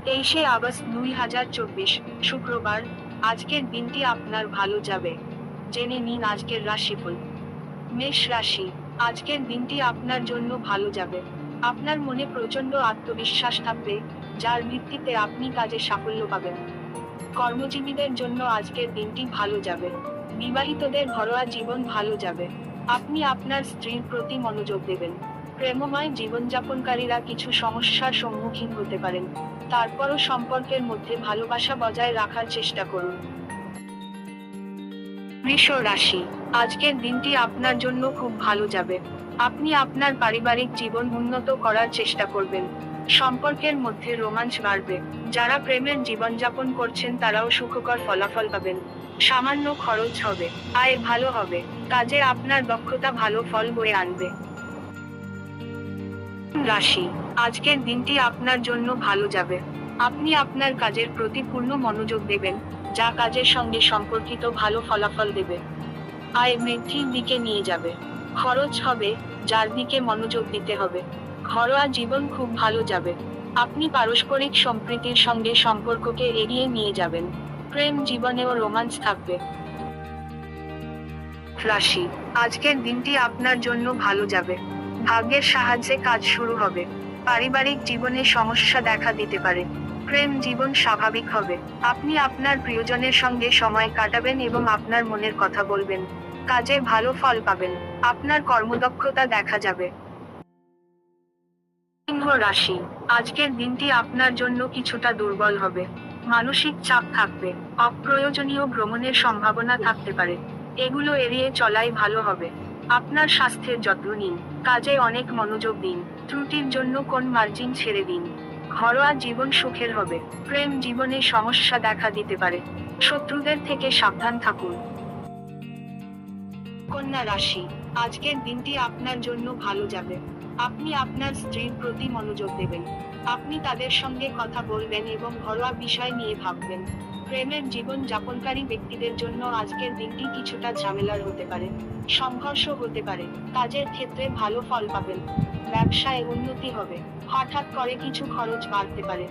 23 August 2024 শুক্রবার। আজকের দিনটি আপনার ভালো যাবে। জেনে নিন আজকের রাশিফল। মেষ রাশি, আজকের দিনটি আপনার জন্য ভালো যাবে। আপনার মনে প্রচন্ড আত্মবিশ্বাস থাকবে, যার ভিত্তিতে আপনি কাজে সাফল্য পাবেন। কর্মজীবীদের জন্য আজকের দিনটি ভালো যাবে। বিবাহিতদের ঘরোয়া জীবন ভালো যাবে। আপনি আপনার স্ত্রীর প্রতি মনোযোগ দেবেন। প্রেমময় জীবনযাপনকারীরা কিছু সমস্যার সম্মুখীন হতে পারেন, তারপরও সম্পর্কের মধ্যে ভালোবাসা বজায় রাখার চেষ্টা করুন। বৃষ রাশি, আজকের দিনটি আপনার জন্য খুব ভালো যাবে। আপনি আপনার পারিবারিক জীবন উন্নত করার চেষ্টা করবেন। সম্পর্কের মধ্যে রোমাঞ্চ বাড়বে। যারা প্রেমের জীবনযাপন করছেন তারাও সুখকর ফলাফল পাবেন। সামান্য খরচ হবে, আয় ভালো হবে। কাজে আপনার দক্ষতা ভালো ফল বয়ে আনবে। রাশি, আজকের দিনটি আপনার জন্য ভালো যাবে। আপনি আপনার কাজের প্রতি পূর্ণ মনোযোগ দেবেন, যা কাজের সঙ্গে সম্পর্কিত ভালো ফলাফল দেবে। আয় বৃদ্ধির দিকে নিয়ে যাবে। খরচ হবে, যার দিকে মনোযোগ দিতে হবে। ঘরোয়া জীবন খুব ভালো যাবে। আপনি পারস্পরিক সম্প্রীতির সঙ্গে সম্পর্ককে এগিয়ে নিয়ে যাবেন। প্রেম জীবনেও রোমাঞ্চ থাকবে। রাশি, আজকের দিনটি আপনার জন্য ভালো যাবে। ভাগ্যের সাহায্যে কাজ শুরু হবে। পারিবারিক জীবনে সমস্যা দেখা দিতে পারে। প্রেম জীবন স্বাভাবিক হবে। আপনি আপনার প্রিয়জনের সঙ্গে সময় কাটাবেন এবং আপনার মনের কথা বলবেন। কাজে ভালো ফল পাবেন। আপনার কর্মদক্ষতা দেখা যাবে। সিংহ রাশি, আজকের দিনটি আপনার জন্য কিছুটা দুর্বল হবে। মানসিক চাপ থাকবে। অপ্রয়োজনীয় ভ্রমণের সম্ভাবনা থাকতে পারে। এগুলো এড়িয়ে চলাই ভালো হবে। আপনার স্বাস্থ্যের যত্ন নিন। কাজে অনেক মনোযোগ দিন। ত্রুটির জন্য কোন মার্জিন ছেড়ে দিন। ঘরোয়া জীবন সুখের হবে। প্রেম জীবনে সমস্যা দেখা দিতে পারে। শত্রুদের থেকে সাবধান থাকুন। কন্যা রাশি, আজকের দিনটি আপনার জন্য ভালো যাবে। আপনি আপনার স্ত্রীর প্রতি মনোযোগ দেবেন। আপনি তাদের সঙ্গে কথা বলবেন এবং ঘরোয়া বিষয় নিয়ে ভাববেন। প্রেমের জীবন যাপনকারী ব্যক্তিদের জন্য আজকের দিনটি কিছুটা ঝামেলার হতে পারে। সংঘর্ষ হতে পারে। কাজের ক্ষেত্রে ভালো ফল পাবেন। ব্যবসায় উন্নতি হবে। হঠাৎ করে কিছু খরচ বাড়তে পারে।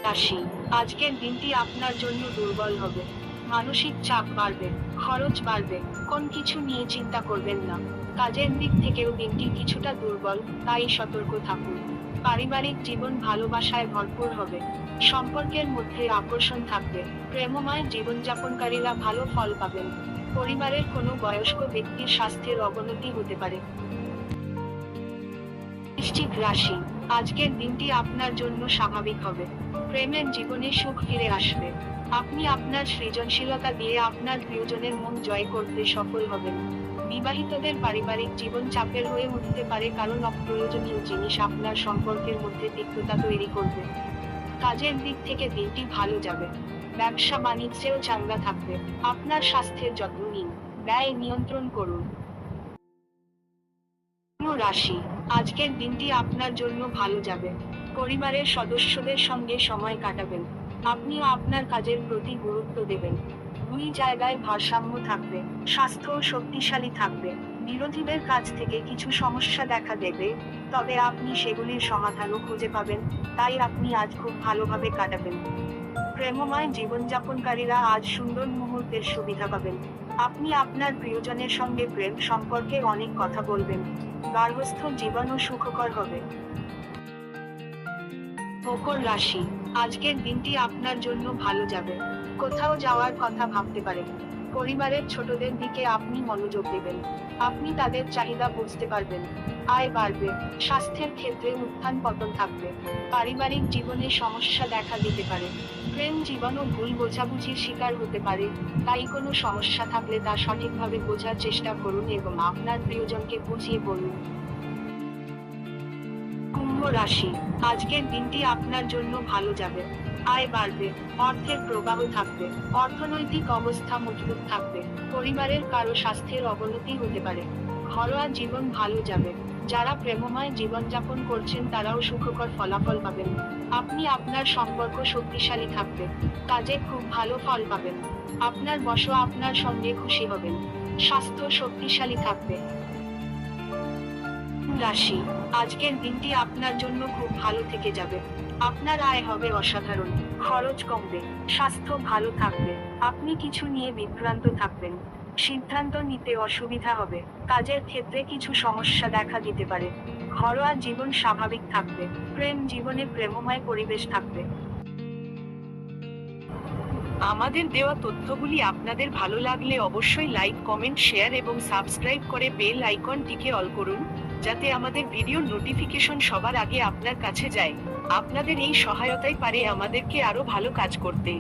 রাশি, আজকের দিনটি আপনার জন্য দুর্বল হবে। মানসিক চাপ বাড়বে। খরচ বাড়বে। কোন কিছু নিয়ে চিন্তা করবেন না। কাজের দিক থেকেও দিনটি কিছুটা দুর্বল, তাই সতর্ক থাকুন। পারিবারিক জীবন ভালোবাসায় ভরপুর হবে। সম্পর্কের মধ্যে আকর্ষণ থাকবে। প্রেমময় জীবনযাপনকারীরা ভালো ফল পাবেন। পরিবারের কোনো বয়স্ক ব্যক্তির স্বাস্থ্যের অবনতি হতে পারে। বৃশ্চিক রাশি, আজকের দিনটি আপনার জন্য স্বাভাবিক হবে। প্রেমের জীবনে সুখ ফিরে আসবে। আপনি আপনার সৃজনশীলতা দিয়ে আপনার প্রিয়জনের মন জয় করতে সফল হবেন। বিবাহিতদের পারিবারিক জীবন চাপের হয়ে উঠতে পারে, কারণ অপ্রয়োজনীয় জিনিস আপনার সম্পর্কের মধ্যে তিক্ততা তৈরি করবে। কাজের দিক থেকে দিনটি ভালো যাবে। ব্যবসা বাণিজ্যেও চাঙ্গা থাকবে। আপনার স্বাস্থ্যের যত্ন নিন। ব্যয় নিয়ন্ত্রণ করুন। রাশি, আজকের দিনটি আপনার জন্য ভালো যাবে। পরিবারের সদস্যদের সঙ্গে সময় কাটাবেন। আপনিও আপনার কাজের প্রতি গুরুত্ব দেবেন। দুই জায়গায় ভারসাম্য থাকবে। স্বাস্থ্য শক্তিশালী থাকবে। বিরোধীদের কাছ থেকে কিছু সমস্যা দেখা দেবে, তবে আপনি সেগুলির সমাধানও খুঁজে পাবেন। তাই আপনি আজ খুব ভালোভাবে কাটাবেন। প্রেমময় জীবনযাপনকারীরা আজ সুন্দর মুহূর্তের সুবিধা পাবেন। আপনি আপনার প্রিয়জনের সঙ্গে প্রেম সম্পর্কে অনেক কথা বলবেন। গার্হস্থ্য জীবনও সুখকর হবে। মকর রাশি, আজকের দিনটি আপনার জন্য ভালো যাবে। কোথাও যাওয়ার কথা ভাবতে পারেন। পরিবারের ছোটদের দিকে আপনি মনোযোগ দেবেন। আপনি তাদের চাহিদা বুঝতে পারবেন। আয় বাড়বে। স্বাস্থ্যের ক্ষেত্রে উত্থান পতন থাকবে। পারিবারিক জীবনে সমস্যা দেখা দিতে পারে। প্রেম জীবনও ভুল বোঝাবুঝির শিকার হতে পারে, তাই কোনো সমস্যা থাকলে তা সঠিকভাবে বোঝার চেষ্টা করুন এবং আপনার প্রিয়জনকে বুঝিয়ে বলুন। কুম্ভ রাশি, আজকের দিনটি আপনার জন্য ভালো যাবে। আয় বাড়বে। অর্থের প্রবাহ থাকবে। অর্থনৈতিক অবস্থা মজবুত থাকবে। পরিবারের কারো স্বাস্থ্যের অবনতি হতে পারে। ঘরোয়া জীবন ভালো যাবে। যারা প্রেমময় জীবনযাপন করছেন তারাও সুখকর ফলাফল পাবেন। আপনি আপনার সম্পর্ক শক্তিশালী থাকবে। কাজে খুব ভালো ফল পাবেন। আপনার বস আপনার সঙ্গে খুশি হবেন। স্বাস্থ্য শক্তিশালী থাকবে। মিথুন রাশি, আজকের দিনটি আপনার জন্য খুব ভালো থেকে যাবে। আপনার আয় হবে অসাধারণ, খরচ কমবে, স্বাস্থ্য ভালো থাকবে। আপনি কিছু নিয়ে বিভ্রান্ত থাকবেন, সিদ্ধান্ত নিতে অসুবিধা হবে। কাজের ক্ষেত্রে কিছু সমস্যা দেখা দিতে পারে। ঘরোয়া জীবন স্বাভাবিক থাকবে, প্রেম জীবনে প্রেমময় পরিবেশ থাকবে। আমাদের দেওয়া তথ্যগুলি আপনাদের ভালো লাগলে অবশ্যই লাইক, কমেন্ট, শেয়ার এবং সাবস্ক্রাইব করে বেল আইকনটিকে অল করুন, যাতে আমাদের ভিডিওর নোটিফিকেশন সবার আগে আপনার কাছে যায়। আপনাদের এই সহায়তাই পারে আমাদেরকে আরো ভালো কাজ করতে।